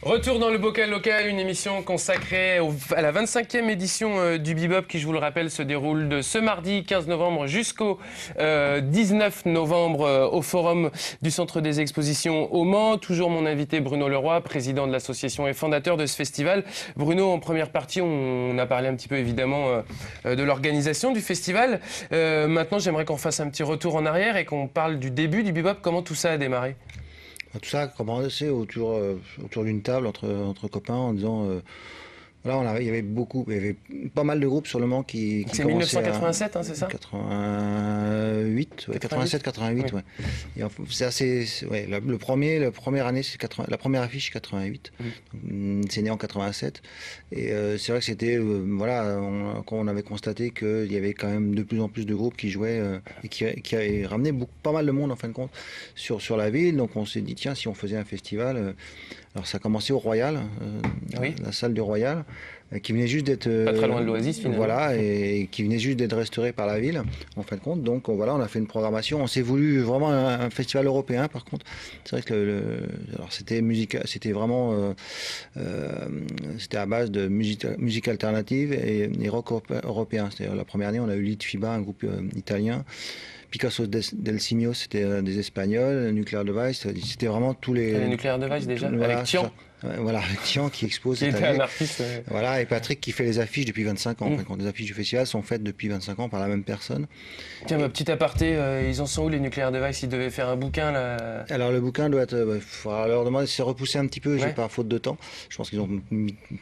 Retour dans le bocal local, une émission consacrée à la 25e édition du Bebop qui, je vous le rappelle, se déroule de ce mardi 15 novembre jusqu'au 19 novembre au Forum du Centre des Expositions au Mans. Toujours mon invité Bruno Leroy, président de l'association et fondateur de ce festival. Bruno, en première partie, on a parlé un petit peu évidemment de l'organisation du festival. Maintenant, j'aimerais qu'on fasse un petit retour en arrière et qu'on parle du début du Bebop. Comment tout ça a démarré ? Tout ça a commencé autour d'une table entre copains en disant voilà, il y avait pas mal de groupes sur le Mans qui c'est 1987, c'est ça 88, ouais, 87-88, oui. Ouais. Et c'est assez, ouais, la première année, la première affiche, c'est 88. C'est né en 87. Et c'est vrai que c'était, voilà, quand on avait constaté qu'il y avait quand même de plus en plus de groupes qui jouaient et qui avaient ramené pas mal de monde, en fin de compte, sur la ville. Donc on s'est dit, tiens, si on faisait un festival... alors ça a commencé au Royal, oui. La salle du Royal, qui venait juste d'être... pas très loin de l'Oasis, finalement. Voilà, et qui venait juste d'être restaurée par la ville, en fin de compte. Donc voilà, on a fait une programmation. On s'est voulu vraiment un festival européen, par contre. C'est vrai que alors c'était vraiment... c'était à base de musique alternative et rock européen. C'est-à-dire la première année, on a eu Litfiba, un groupe italien. Picasso del Simio, c'était des Espagnols. Nuclear Device, c'était vraiment tous les... Les Nuclear Device déjà, voilà, avec Tian. Voilà, avec Tian qui expose qui cette était année. Un artiste. Voilà, et Patrick qui fait les affiches depuis 25 ans. Quand les affiches du festival sont faites depuis 25 ans par la même personne. Tiens, ma petite aparté, ils en sont où les Nuclear Device? Ils devaient faire un bouquin là. Alors le bouquin doit être... il faudra leur demander, c'est repoussé un petit peu, j'ai pas faute de temps. Je pense qu'ils ont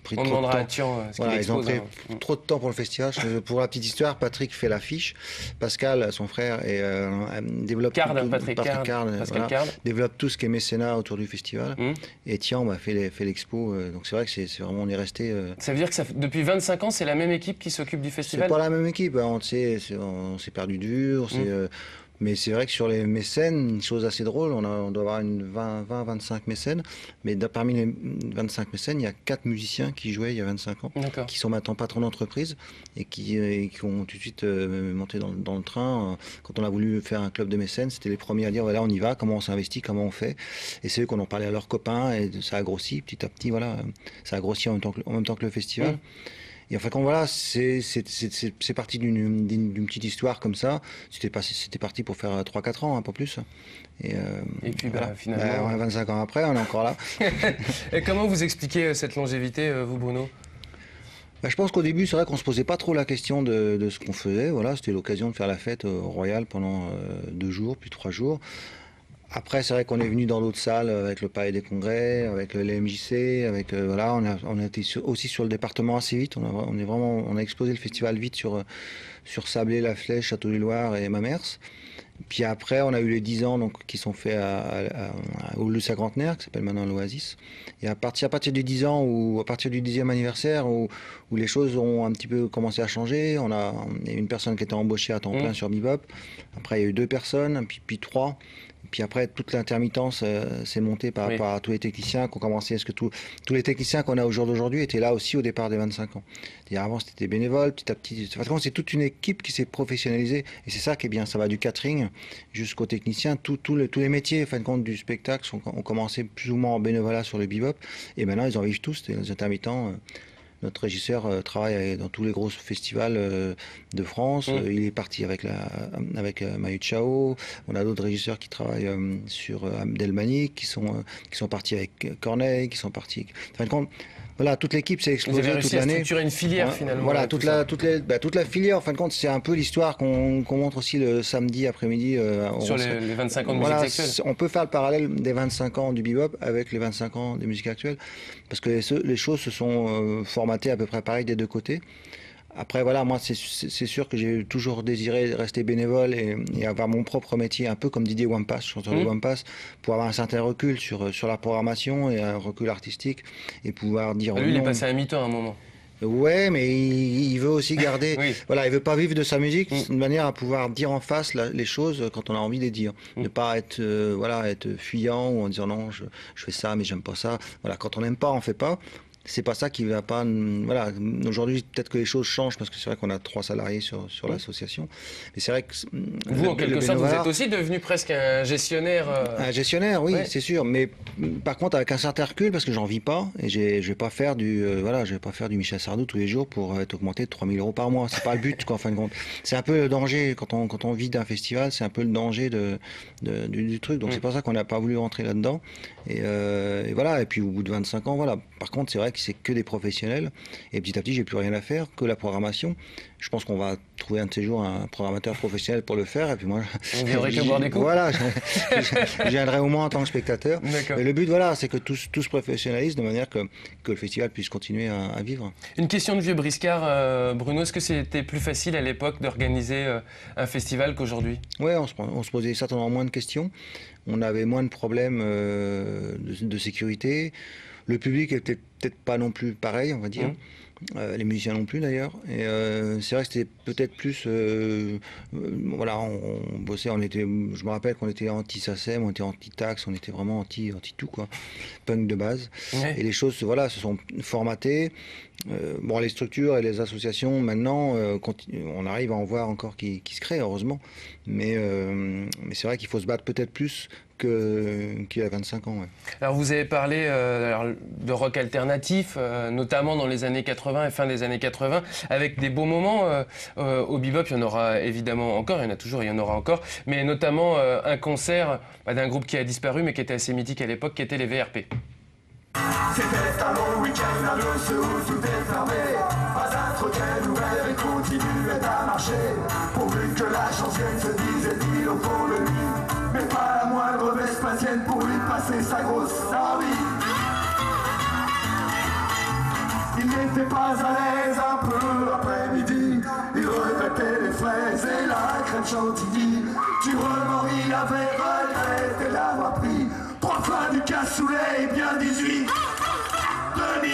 pris trop de temps. On demandera à Tian ce qu'il expose. Ils ont pris trop de temps pour le festival. Pour la petite histoire, Patrick fait l'affiche. Pascal, son frère, développe développe tout ce qui est mécénat autour du festival. Et Tian fait l'expo. Donc c'est vrai que c'est vraiment, on est resté... Ça veut dire que depuis 25 ans, c'est la même équipe qui s'occupe du festival? C'est pas la même équipe, on s'est perdu de vue, mais c'est vrai que sur les mécènes, une chose assez drôle, on doit avoir 20-25 mécènes, mais parmi les 25 mécènes, il y a 4 musiciens qui jouaient il y a 25 ans, qui sont maintenant patrons d'entreprise et qui ont tout de suite monté dans le train. Quand on a voulu faire un club de mécènes, c'était les premiers à dire voilà, on y va, comment on s'investit, comment on fait. Et c'est eux qu'on en parlait à leurs copains et ça a grossi petit à petit, voilà, ça a grossi en même temps que le festival. Et enfin, quand voilà, c'est parti d'une petite histoire comme ça. C'était parti pour faire 3-4 ans, pas plus. Et puis voilà. Finalement... 25 ans après, on est encore là. Et comment vous expliquez cette longévité, vous, Bruno? Je pense qu'au début, c'est vrai qu'on se posait pas trop la question de ce qu'on faisait. Voilà, c'était l'occasion de faire la fête au Royal pendant 2 jours, puis 3 jours. Après, c'est vrai qu'on est venu dans d'autres salles avec le Palais des Congrès, avec le LMJC, avec voilà, on a été aussi sur le département assez vite. On a explosé le festival vite sur Sablé, La Flèche, Château-du-Loir et Mamers. Puis après, on a eu les 10 ans donc, qui sont faits au Lusac-Grantenaire, qui s'appelle maintenant l'Oasis. Et à partir des 10 ans, ou à partir du 10e anniversaire, où les choses ont un petit peu commencé à changer, il y a une personne qui était embauchée à temps plein sur Bebop. Après, il y a eu 2 personnes, puis 3. Puis après, toute l'intermittence s'est montée par rapport à tous les techniciens qui ont commencé. Est-ce que tous les techniciens qu'on a au jour d'aujourd'hui étaient là aussi au départ des 25 ans? Avant, c'était bénévole, petit à petit. C'est toute une équipe qui s'est professionnalisée. Et c'est ça qui est bien. Ça va du catering jusqu'aux techniciens. Tous les métiers, en fin de compte, du spectacle ont commencé plus ou moins en bénévolat sur le Bebop. Et maintenant, ils en vivent tous, les intermittents. Notre régisseur travaille dans tous les gros festivals de France. Il est parti avec Manu Chao. On a d'autres régisseurs qui travaillent sur Abdelmanik, qui sont partis avec Corneille, qui sont partis... En fin de compte, voilà, toute l'équipe s'est explosée toute l'année. Vous avez réussi à structurer une filière finalement. Voilà, toute la filière, en fin de compte, c'est un peu l'histoire qu'on montre aussi le samedi après-midi. Sur les 25 ans de musique actuelle. On peut faire le parallèle des 25 ans du bebop avec les 25 ans des musiques actuelles, parce que les choses se sont formatées à peu près pareil des 2 côtés. Après, voilà, moi, c'est sûr que j'ai toujours désiré rester bénévole et avoir mon propre métier, un peu comme Didier Wampas, chanteur de Wampas, pour avoir un certain recul sur la programmation et un recul artistique et pouvoir dire... Lui, il est passé à mi-temps à un moment. Ouais, mais il veut aussi garder... Voilà, il veut pas vivre de sa musique, c'est une manière à pouvoir dire en face les choses quand on a envie de les dire. Ne pas être fuyant ou en disant non, je fais ça, mais j'aime pas ça. Voilà, quand on n'aime pas, on fait pas. c'est pas ça qui va pas. Voilà, aujourd'hui, peut-être que les choses changent parce que c'est vrai qu'on a 3 salariés sur l'association. Mais c'est vrai que. Vous, en quelque sorte, vous êtes aussi devenu presque un gestionnaire. Un gestionnaire, oui, ouais. c'est sûr. Mais par contre, avec un certain recul, parce que j'en vis pas. Et je vais pas faire je vais pas faire du Michel Sardou tous les jours pour être augmenté de 3 000 € par mois. C'est pas le but, quoi, en fin de compte. C'est un peu le danger, quand on vit d'un festival, c'est un peu le danger du truc. Donc c'est pour ça qu'on n'a pas voulu rentrer là-dedans. Et voilà. Et puis au bout de 25 ans, voilà. Par contre, c'est vrai que c'est que des professionnels et petit à petit j'ai plus rien à faire que la programmation. Je pense qu'on va trouver un de ces jours un programmateur professionnel pour le faire et puis moi on viendrait que boire des coups. Voilà, je viendrai au moins en tant que spectateur. Et le but voilà, c'est que tout se professionnalise de manière que le festival puisse continuer à vivre. Une question de vieux briscard, Bruno, est-ce que c'était plus facile à l'époque d'organiser un festival qu'aujourd'hui? Ouais, on se posait certainement moins de questions. On avait moins de problèmes de sécurité. Le public était peut-être pas non plus pareil, on va dire. Les musiciens non plus d'ailleurs. Et c'est vrai que c'était peut-être plus. Voilà, on bossait, je me rappelle qu'on était anti-SACEM, on était anti-taxe, on était vraiment anti-tout, quoi. Punk de base. Ouais. Et les choses voilà, se sont formatées. Bon, les structures et les associations, maintenant, on arrive à en voir encore qui se créent, heureusement. Mais c'est vrai qu'il faut se battre peut-être plus qu'il y a 25 ans. Ouais. Alors vous avez parlé de rock alternatif, notamment dans les années 80 et fin des années 80, avec des beaux moments au bebop. Il y en aura évidemment encore, il y en a toujours, il y en aura encore, mais notamment un concert d'un groupe qui a disparu mais qui était assez mythique à l'époque, qui était les VRP. C'était un long week-end à l'eau, où tout est fermé. Pas un troquet ouvert et continuait à marcher. Pourvu que la chantienne se disait il au fond de lui. Mais pas la moindre Vespasienne pour lui passer sa grosse envie. Il n'était pas à l'aise un peu après-midi. Il regrettait les fraises et la crème chantilly. Durement il avait regretté l'avoir pris. 3 fois du cassoulet et bien 18 demi.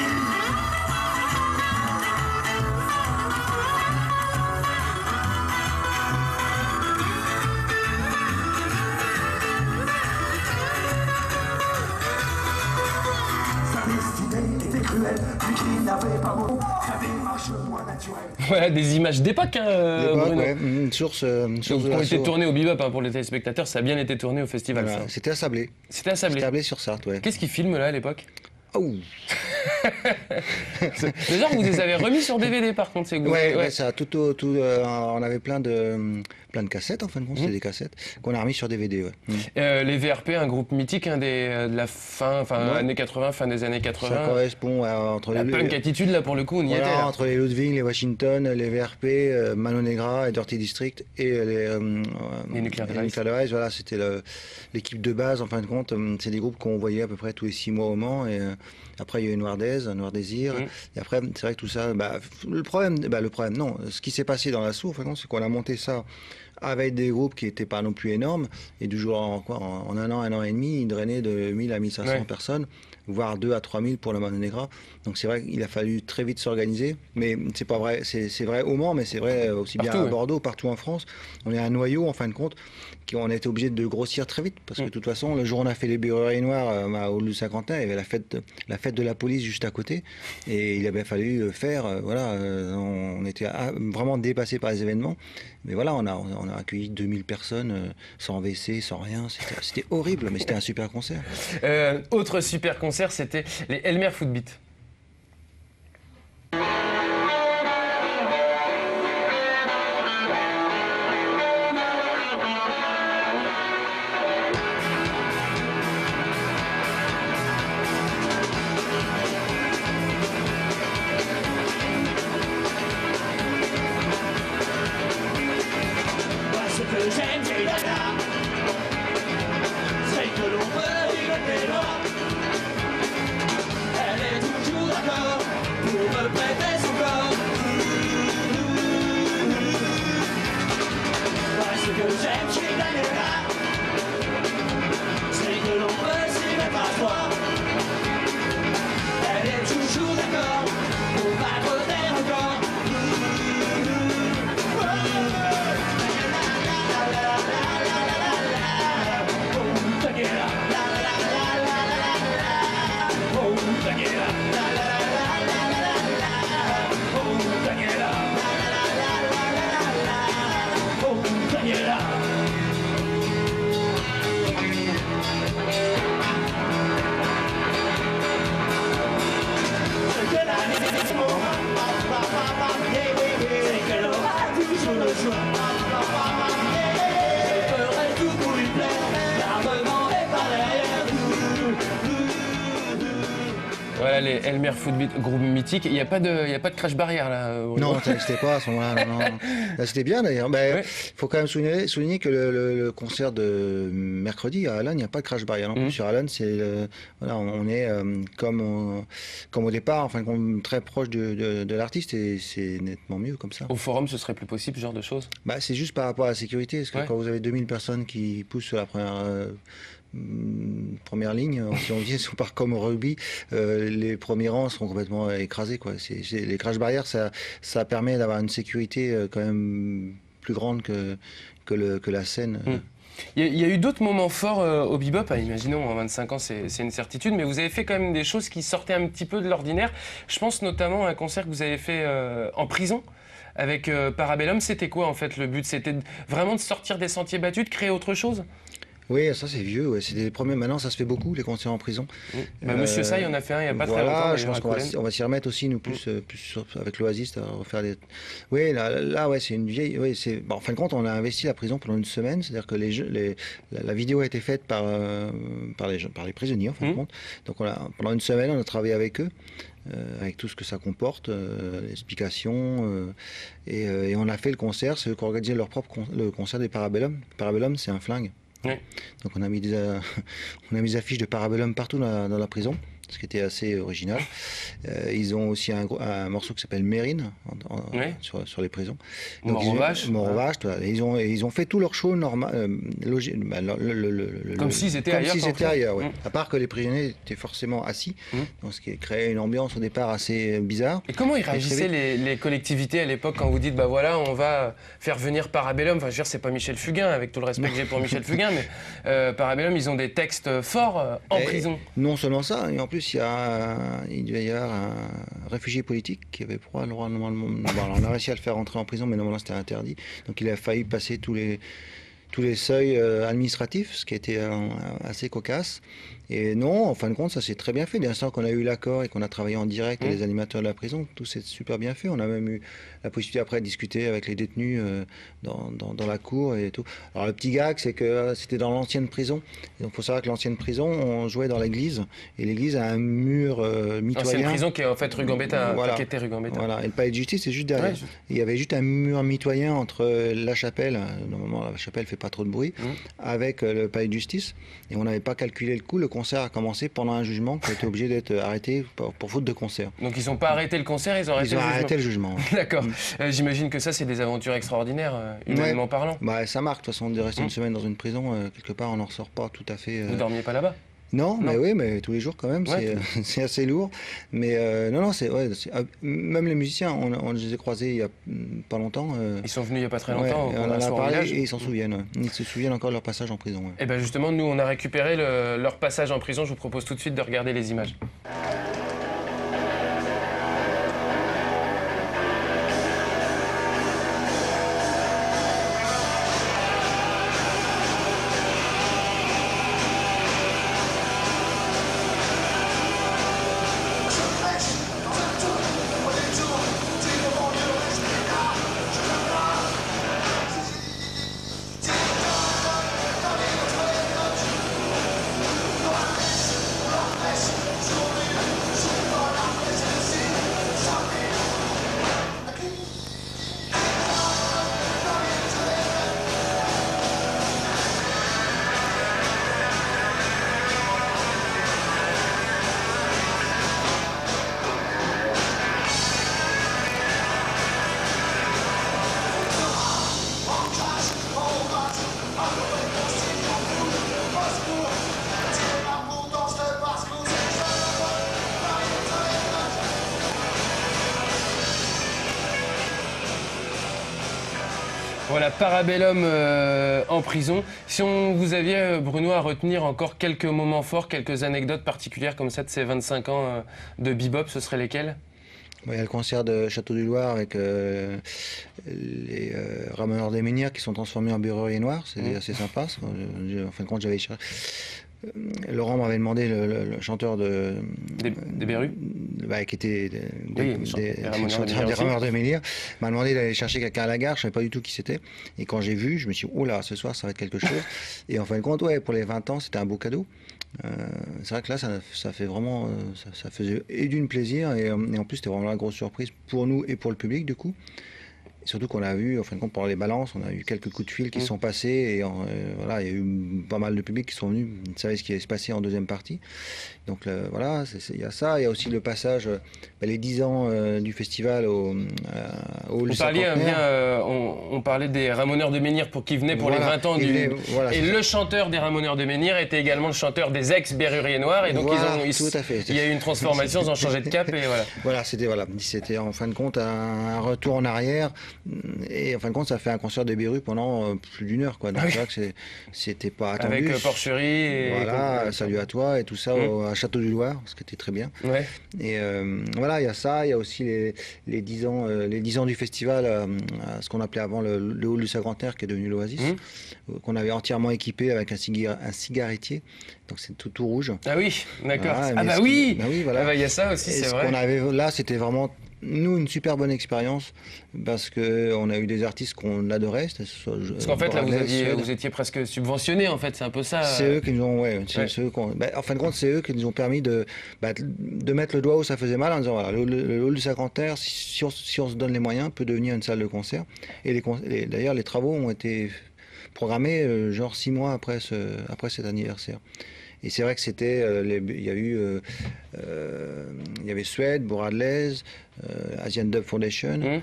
Sa destinée était cruelle, lui qui n'avait pas mot, sa démarche moins naturelle. Voilà, des images d'époque, Bruno. Ouais, une source qui ont été tournées au bebop, pour les téléspectateurs, ça a bien été tourné au festival. Voilà, c'était à Sablé. C'était à Sablé. C'était à Sablé-sur-Sarthe, ouais. Qu'est-ce qu'ils filment là à l'époque? Oh. Déjà, vous les avez remis sur DVD par contre, c'est ouais, ça, on avait plein de cassettes en fin de compte, c'était des cassettes qu'on a remis sur DVD. Ouais. Les VRP, un groupe mythique de la années 80, fin des années 80. Ça correspond entre la punk attitude là pour le coup, on y était. Là. Entre les Ludwig, les Washington, les VRP, Mano Negra et Dirty District et les Nuclear Device, voilà, c'était l'équipe de base en fin de compte. C'est des groupes qu'on voyait à peu près tous les 6 mois au Mans et après il y a eu Noir Désir et après c'est vrai que tout ça, le problème non, ce qui s'est passé dans l'assaut, c'est qu'on a monté ça avec des groupes qui n'étaient pas non plus énormes et du jour en un an et demi, ils drainaient de 1000 à 1500 personnes, voire 2 à 3000 pour le Mano Negra. Donc c'est vrai qu'il a fallu très vite s'organiser, mais c'est pas vrai, c'est vrai au Mans, mais c'est vrai aussi bien à Bordeaux, partout en France. On est un noyau en fin de compte, on a été obligé de grossir très vite parce que de toute façon, le jour où on a fait les Birreries Noires au Saint-Quentin, il y avait la fête de la police juste à côté et il avait fallu faire, on était vraiment dépassé par les événements, mais voilà, on a accueilli 2000 personnes sans WC, sans rien, c'était horrible, mais c'était un super concert. Autre super concert, c'était les Elmer Footbeat. Voilà, les Elmer Footbeat, groupe mythique. Il n'y a pas de crash barrière là. Non, ça n'existait pas à ce moment-là. Non, non. Là, c'était bien d'ailleurs. Il faut quand même souligner que le concert de mercredi à Alan, il n'y a pas de crash barrière non plus. Sur Alan, voilà, on est comme au départ, enfin, très proche de l'artiste et c'est nettement mieux comme ça. Au forum, ce serait plus possible, ce genre de choses? C'est juste par rapport à la sécurité. Parce que quand vous avez 2000 personnes qui poussent sur la première ligne, si on vient part comme au rugby, les premiers rangs seront complètement écrasés, quoi. Les crash barrières, ça permet d'avoir une sécurité quand même plus grande que la scène. Il y a eu d'autres moments forts au bebop, imaginons, en 25 ans, c'est une certitude, mais vous avez fait quand même des choses qui sortaient un petit peu de l'ordinaire. Je pense notamment à un concert que vous avez fait en prison avec Parabellum. C'était quoi en fait le but? C'était vraiment de sortir des sentiers battus, de créer autre chose? Oui, ça c'est vieux, ouais. C'est des premiers. Maintenant, ça se fait beaucoup, les concerts en prison. Monsieur Say en a fait un il n'y a pas très longtemps. Je pense qu'on va s'y remettre aussi, nous, plus avec l'Oasis, à refaire des. Oui, là ouais, c'est une vieille. Oui, en fin de compte, on a investi la prison pendant une semaine, c'est-à-dire que la vidéo a été faite par les prisonniers, en fin de compte. Donc, pendant une semaine, on a travaillé avec eux. Avec tout ce que ça comporte, l'explication, et on a fait le concert. C'est eux qui ont organisé le concert des Parabellum. Parabellum, c'est un flingue. Oui. Donc on a mis des affiches de Parabellum partout dans la prison, ce qui était assez original. Ils ont aussi un morceau qui s'appelle Mérine sur les prisons. Mort-aux-Vaches. Mort-aux-Vaches. Ils ont fait tout leur show normal, comme s'ils étaient ailleurs. Comme s'ils étaient ailleurs, ouais. À part que les prisonniers étaient forcément assis, donc ce qui créait une ambiance au départ assez bizarre. Et comment ils réagissaient les collectivités à l'époque quand vous dites voilà, on va faire venir Parabellum? Enfin, je veux dire, c'est pas Michel Fugain, avec tout le respect que j'ai pour Michel Fugain, mais Parabellum, ils ont des textes forts en prison. Non seulement ça, et en plus il devait y avoir un réfugié politique qui avait probablement on a réussi à le faire rentrer en prison, mais normalement c'était interdit. Donc il a failli passer tous les seuils administratifs, ce qui était assez cocasse. Et non, en fin de compte, ça s'est très bien fait. Dès l'instant qu'on a eu l'accord et qu'on a travaillé en direct avec les animateurs de la prison, tout s'est super bien fait. On a même eu la possibilité après de discuter avec les détenus dans la cour et tout. Alors le petit gag, c'est que c'était dans l'ancienne prison. Et donc il faut savoir que l'ancienne prison, on jouait dans l'église. Et l'église a un mur mitoyen. C'est une prison qui est en fait rue Gambetta, qui était rue Gambetta. Voilà, et le palais de justice, c'est juste derrière. Il y avait juste un mur mitoyen entre la chapelle, normalement la chapelle fait pas trop de bruit, avec le palais de justice. Et on n'avait pas calculé le coup. Le concert a commencé pendant un jugement qui a été obligé d'être arrêté pour faute de concert. Donc ils n'ont pas arrêté le concert, ils ont arrêté le jugement. D'accord. J'imagine que ça, c'est des aventures extraordinaires, humainement parlant. Ça marque. De toute façon, de rester une semaine dans une prison, quelque part, on n'en ressort pas tout à fait. Vous dormiez pas là-bas? Non, mais oui, mais tous les jours quand même, c'est assez lourd. Mais même les musiciens, on les a croisés il y a pas longtemps. Ils sont venus il y a pas très longtemps. On en a parlé et ils s'en souviennent. Ils se souviennent encore de leur passage en prison. Et bien justement, nous, on a récupéré leur passage en prison. Je vous propose tout de suite de regarder les images. Voilà, Parabellum en prison. Si on vous aviez, Bruno, à retenir encore quelques moments forts, quelques anecdotes particulières comme ça de ces 25 ans de bebop, ce serait lesquels? Il y a le concert de Château du Loir avec les ramoneurs des Menhirs qui sont transformés en beurreriers noirs. C'est assez sympa. En fin de compte, j'avais Laurent m'avait demandé, le chanteur Des Berus. Qui était Oui, des Rameurs de Menhir, m'a demandé d'aller chercher quelqu'un à la gare, je savais pas du tout qui c'était. Et quand j'ai vu, je me suis dit, oh là, ce soir, ça va être quelque chose. Et en fin de compte, ouais, pour les 20 ans, c'était un beau cadeau. C'est vrai que là, ça fait vraiment, ça faisait et d'une plaisir, et en plus, c'était vraiment la grosse surprise pour nous et pour le public, du coup. Surtout qu'on a vu, en fin de compte, pendant les balances, on a eu quelques coups de fil qui sont passés, et voilà, il y a eu pas mal de public qui sont venus, savaient ce qui allait se passer en deuxième partie. Donc voilà, il y a ça, il y a aussi le passage, les 10 ans du festival au hall cinquantenaire. On parlait des Ramoneurs de Menhir qui venaient pour les 20 ans et le chanteur des Ramoneurs de Menhir était également le chanteur des ex-Berruriers Noirs, et donc tout à fait. Il y a eu une transformation, ils ont changé de cap, et voilà. C'était en fin de compte un retour en arrière. Et en fin de compte, ça fait un concert de Berru pendant plus d'une heure, quoi. Donc c'est vrai que c'était pas attendu. Avec Porcherie et voilà, Salut à toi et tout ça à Château du Loir, ce qui était très bien. Ouais. Et voilà, il y a ça, il y a aussi les 10 ans du festival, ce qu'on appelait avant le hall du cinquantenaire, qui est devenu l'Oasis, qu'on avait entièrement équipé avec un cigarettier. Donc c'est tout rouge. Ah oui, d'accord. Voilà, voilà. Il y a ça aussi, c'est vrai. Ce qu'on avait là, c'était vraiment nous, une super bonne expérience, parce qu'on a eu des artistes qu'on adorait. Parce qu'en fait, là, vous étiez presque subventionné, en fait, c'est un peu ça. C'est eux qui nous ont, en fin de compte, c'est eux qui nous ont permis de mettre le doigt où ça faisait mal, en disant, voilà, le hall du cinquantenaire, si on se donne les moyens, peut devenir une salle de concert. Et d'ailleurs, les travaux ont été programmés genre 6 mois après cet anniversaire. Et c'est vrai que c'était, il y avait Suède, Boradlez, Asian Dub Foundation,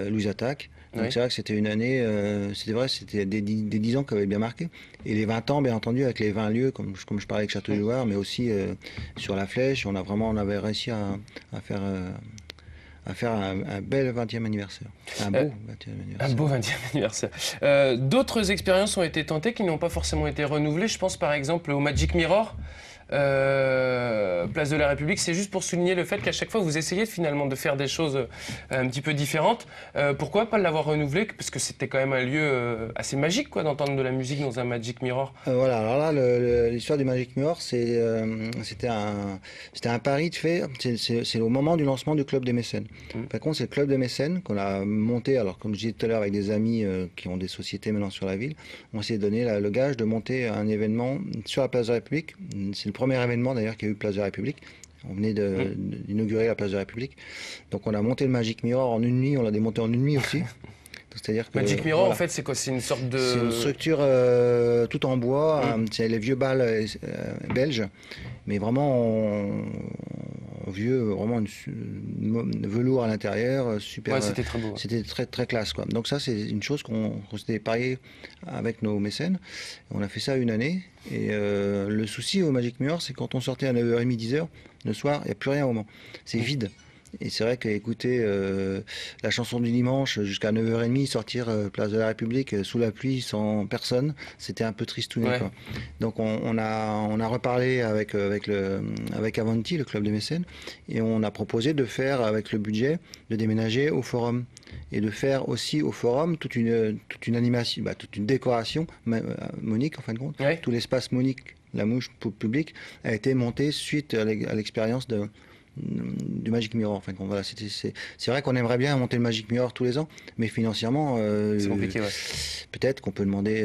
Louise Attaque. Donc c'est vrai que c'était une année, c'était des 10 ans qui avaient bien marqué. Et les 20 ans, bien entendu, avec les 20 lieux, comme je parlais avec Château du Loir, mais aussi sur la Flèche, on avait réussi à faire un bel 20e anniversaire. Un beau 20e anniversaire. Un beau 20e anniversaire. D'autres expériences ont été tentées qui n'ont pas forcément été renouvelées. Je pense par exemple au Magic Mirror, Place de la République. C'est juste pour souligner le fait qu'à chaque fois vous essayez finalement de faire des choses un petit peu différentes. Pourquoi pas l'avoir renouvelé? Parce que c'était quand même un lieu assez magique, quoi, d'entendre de la musique dans un Magic Mirror. Voilà, alors là, l'histoire du Magic Mirror, c'était un pari de fait. C'est au moment du lancement du Club des Mécènes. Par contre, c'est le Club des Mécènes qu'on a monté, alors comme je disais tout à l'heure, avec des amis qui ont des sociétés maintenant sur la ville. On s'est donné le gage de monter un événement sur la Place de la République. C'est le premier événement d'ailleurs qu'il y a eu Place de la République. On venait d'inaugurer la Place de la République. Donc on a monté le Magic Mirror en une nuit, on l'a démonté en une nuit aussi. C'est-à-dire que, Magic Mirror, en fait, c'est quoi? C'est une sorte de... C'est une structure tout en bois, c'est les vieux balles belges, mais vraiment en vieux, vraiment une velours à l'intérieur, super. Ouais, c'était très beau. C'était très, très classe, quoi. Donc ça, c'est une chose qu'on s'était parié avec nos mécènes. On a fait ça une année, et le souci au Magic Mirror, c'est quand on sortait à 9h30, 10h, le soir, il n'y a plus rien au moment. C'est vide. Et c'est vrai qu'écouter la chanson du dimanche jusqu'à 9h30, sortir Place de la République sous la pluie, sans personne, c'était un peu tristouné, quoi. Donc on a reparlé avec Avanti, le club des mécènes, et on a proposé de faire, avec le budget, de déménager au Forum. Et de faire aussi au Forum toute une animation, toute une décoration, Monique en fin de compte. Tout l'espace Monique, la mouche publique, a été monté suite à l'expérience du Magic Mirror. Enfin, voilà, c'est vrai qu'on aimerait bien monter le Magic Mirror tous les ans, mais financièrement, c'est compliqué. Peut-être qu'on peut demander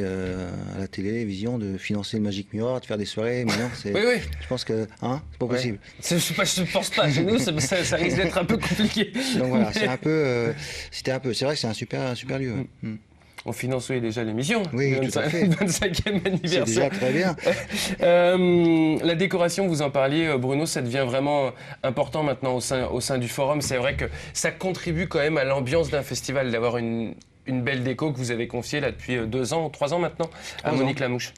à la télévision de financer le Magic Mirror, de faire des soirées, mais non, oui. Je pense que c'est pas possible. Je pense pas. Chez nous, ça risque d'être un peu compliqué. Donc voilà, c'est vrai que c'est un super lieu. On finance déjà l'émission. Oui, tout à fait. 25e anniversaire. C'est déjà très bien. La décoration, vous en parliez, Bruno, ça devient vraiment important maintenant au sein du Forum. C'est vrai que ça contribue quand même à l'ambiance d'un festival, d'avoir une belle déco que vous avez confiée là depuis 2 ans, 3 ans maintenant, à Monique Lamouche.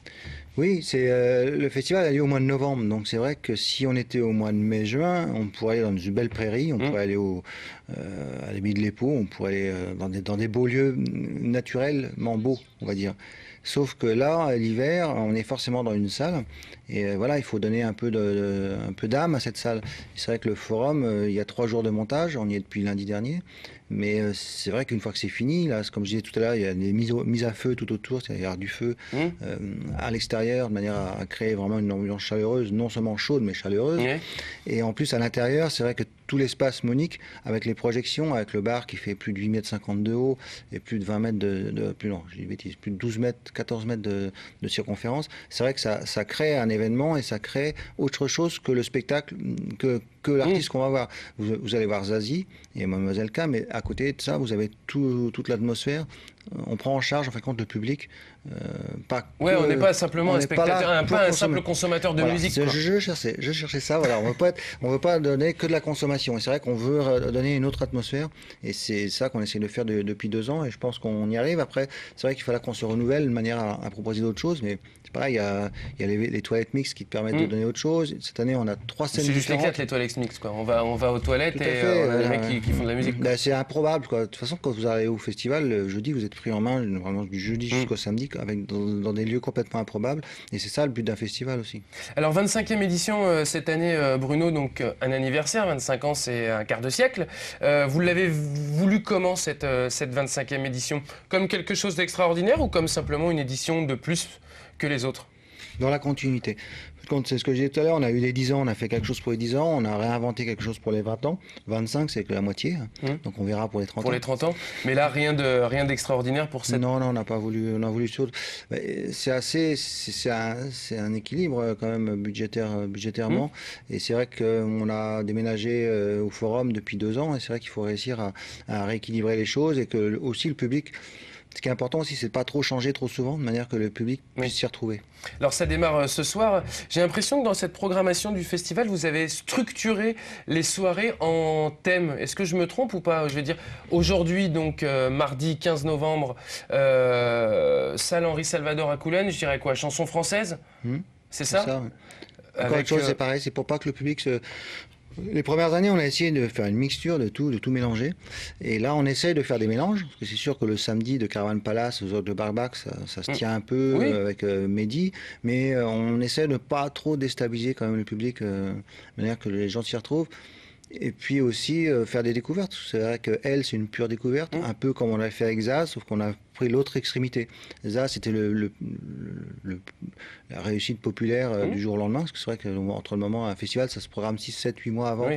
Oui, le festival a lieu au mois de novembre, donc c'est vrai que si on était au mois de mai-juin, on pourrait aller dans une belle prairie, on pourrait aller à la de l'Épau, on pourrait aller dans des beaux lieux naturellement beaux, on va dire. Sauf que là, l'hiver, on est forcément dans une salle, et voilà, il faut donner un peu d'âme à cette salle. C'est vrai que le Forum, il y a 3 jours de montage, on y est depuis lundi dernier, Mais c'est vrai qu'une fois que c'est fini, là, comme je disais tout à l'heure, il y a des mises à feu tout autour, c'est-à-dire il y a du feu à l'extérieur, de manière à créer vraiment une ambiance chaleureuse, non seulement chaude, mais chaleureuse. Oui. Et en plus, à l'intérieur, c'est vrai que tout l'espace Monique, avec les projections, avec le bar qui fait plus de 8,50 m de haut et plus de 20 mètres plus non, j'ai dit bêtise, plus de 12 mètres, 14 mètres de circonférence, c'est vrai que ça crée un événement et ça crée autre chose que le spectacle, que l'artiste qu'on va voir. Vous allez voir Zazie et Mademoiselle K, mais à côté de ça, vous avez toute l'atmosphère. On prend en charge, en fin de compte, le public. On n'est pas simplement un spectateur, pas un simple consommateur de voilà, musique. Je cherchais ça. Voilà, on veut pas donner que de la consommation. Et c'est vrai qu'on veut donner une autre atmosphère. Et c'est ça qu'on essaie de faire depuis 2 ans. Et je pense qu'on y arrive. Après, c'est vrai qu'il fallait qu'on se renouvelle de manière à proposer d'autres choses. Mais c'est pareil, il y a les toilettes mixtes qui te permettent de donner autre chose. Cette année, on a 3 scènes différentes. C'est juste l'éclate, les toilettes mixtes, quoi. On va aux toilettes et on a des mecs qui font de la musique. C'est improbable, quoi. De toute façon, quand vous arrivez au festival, le jeudi, vous êtes pris en main, vraiment du jeudi jusqu'au samedi, dans des lieux complètement improbables. Et c'est ça le but d'un festival aussi. Alors, 25e édition cette année, Bruno, donc un anniversaire, 25 ans, c'est un quart de siècle. Vous l'avez voulu comment, cette 25e édition? Comme quelque chose d'extraordinaire ou comme simplement une édition de plus que les autres? Dans la continuité. C'est ce que je disais tout à l'heure, on a eu les 10 ans, on a fait quelque chose pour les 10 ans, on a réinventé quelque chose pour les 20 ans. 25, c'est que la moitié, donc on verra pour les 30 ans. Pour les 30 ans, mais là, rien d'extraordinaire pour cette... Non, on n'a pas voulu, on a voulu sur... C'est un équilibre quand même budgétairement, et c'est vrai qu'on a déménagé au Forum depuis 2 ans, et c'est vrai qu'il faut réussir à rééquilibrer les choses, et que aussi le public... Ce qui est important aussi, c'est de ne pas trop changer trop souvent, de manière que le public puisse s'y retrouver. Alors ça démarre ce soir. J'ai l'impression que dans cette programmation du festival, vous avez structuré les soirées en thème. Est-ce que je me trompe ou pas? Je veux dire, aujourd'hui, donc mardi 15 novembre, salle Henri Salvador à Coulennes, je dirais quoi? Chanson française? C'est ça? C'est ça, ouais. Encore une chose, c'est pareil, c'est pour pas que le public se... Les premières années, on a essayé de faire une mixture de tout mélanger. Et là, on essaye de faire des mélanges. Parce que c'est sûr que le samedi de Caravan Palace aux autres de Barbac, ça se tient un peu avec Mehdi. Mais on essaie de ne pas trop déstabiliser quand même le public, de manière que les gens s'y retrouvent. Et puis aussi faire des découvertes. C'est vrai que Elle, c'est une pure découverte, un peu comme on l'a fait avec Zaz, sauf qu'on a pris l'autre extrémité. Zaz, c'était la réussite populaire du jour au lendemain, parce que c'est vrai qu'entre le moment, un festival, ça se programme 6, 7, 8 mois avant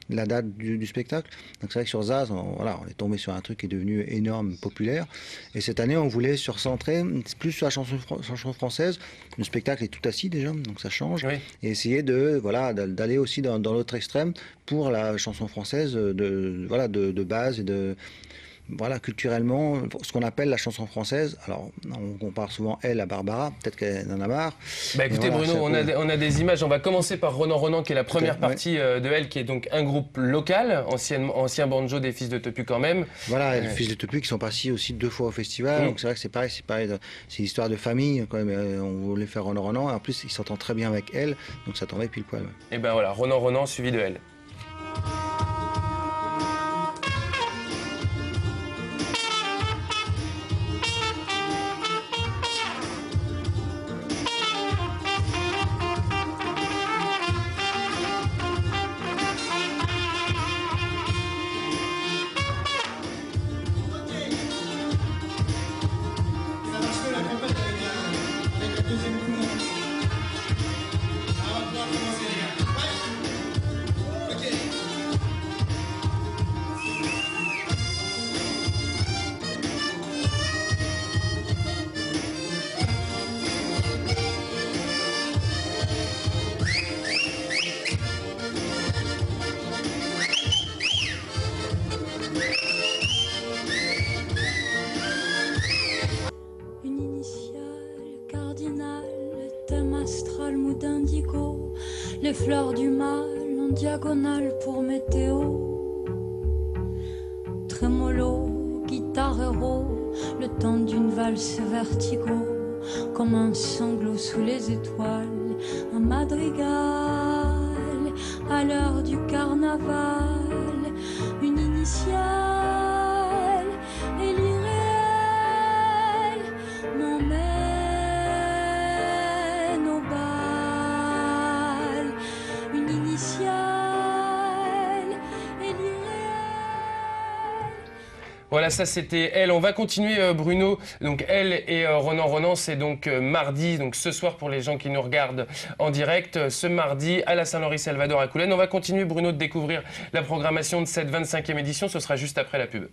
la date du spectacle. Donc c'est vrai que sur Zaz, on est tombé sur un truc qui est devenu énorme, populaire. Et cette année, on voulait se recentrer plus sur la chanson française. Le spectacle est tout assis déjà, donc ça change. Et essayer d'aller aussi dans l'autre extrême pour la chanson française de base et culturellement, ce qu'on appelle la chanson française. Alors, on compare souvent Elle à Barbara, peut-être qu'elle en a marre. Écoutez Bruno, on a des images. On va commencer par Ronan, qui est la première partie de Elle, qui est donc un groupe local, ancien banjo des Fils de Topu quand même. Voilà, les Fils de Topu qui sont passés aussi 2 fois au festival. Donc c'est vrai que c'est pareil, c'est une histoire de famille quand même. On voulait faire Ronan, et en plus il s'entend très bien avec Elle, donc ça tombait pile poil. Et ben voilà, Ronan suivi de Elle. Les fleurs du mal en diagonale pour météo. Trémolo, guitare héros, le temps d'une valse vertigo. Comme un sanglot sous les étoiles, un madrigal à l'heure du carnaval. Une initiale et l'irréel m'emmène au bal. Une initiale et l'irréel Voilà, ça c'était Elle. On va continuer, Bruno. Donc Elle et Ronan, c'est donc mardi, donc ce soir pour les gens qui nous regardent en direct, ce mardi à la Saint-Laury-Salvador à Coulennes. On va continuer, Bruno, de découvrir la programmation de cette 25e édition. Ce sera juste après la pub.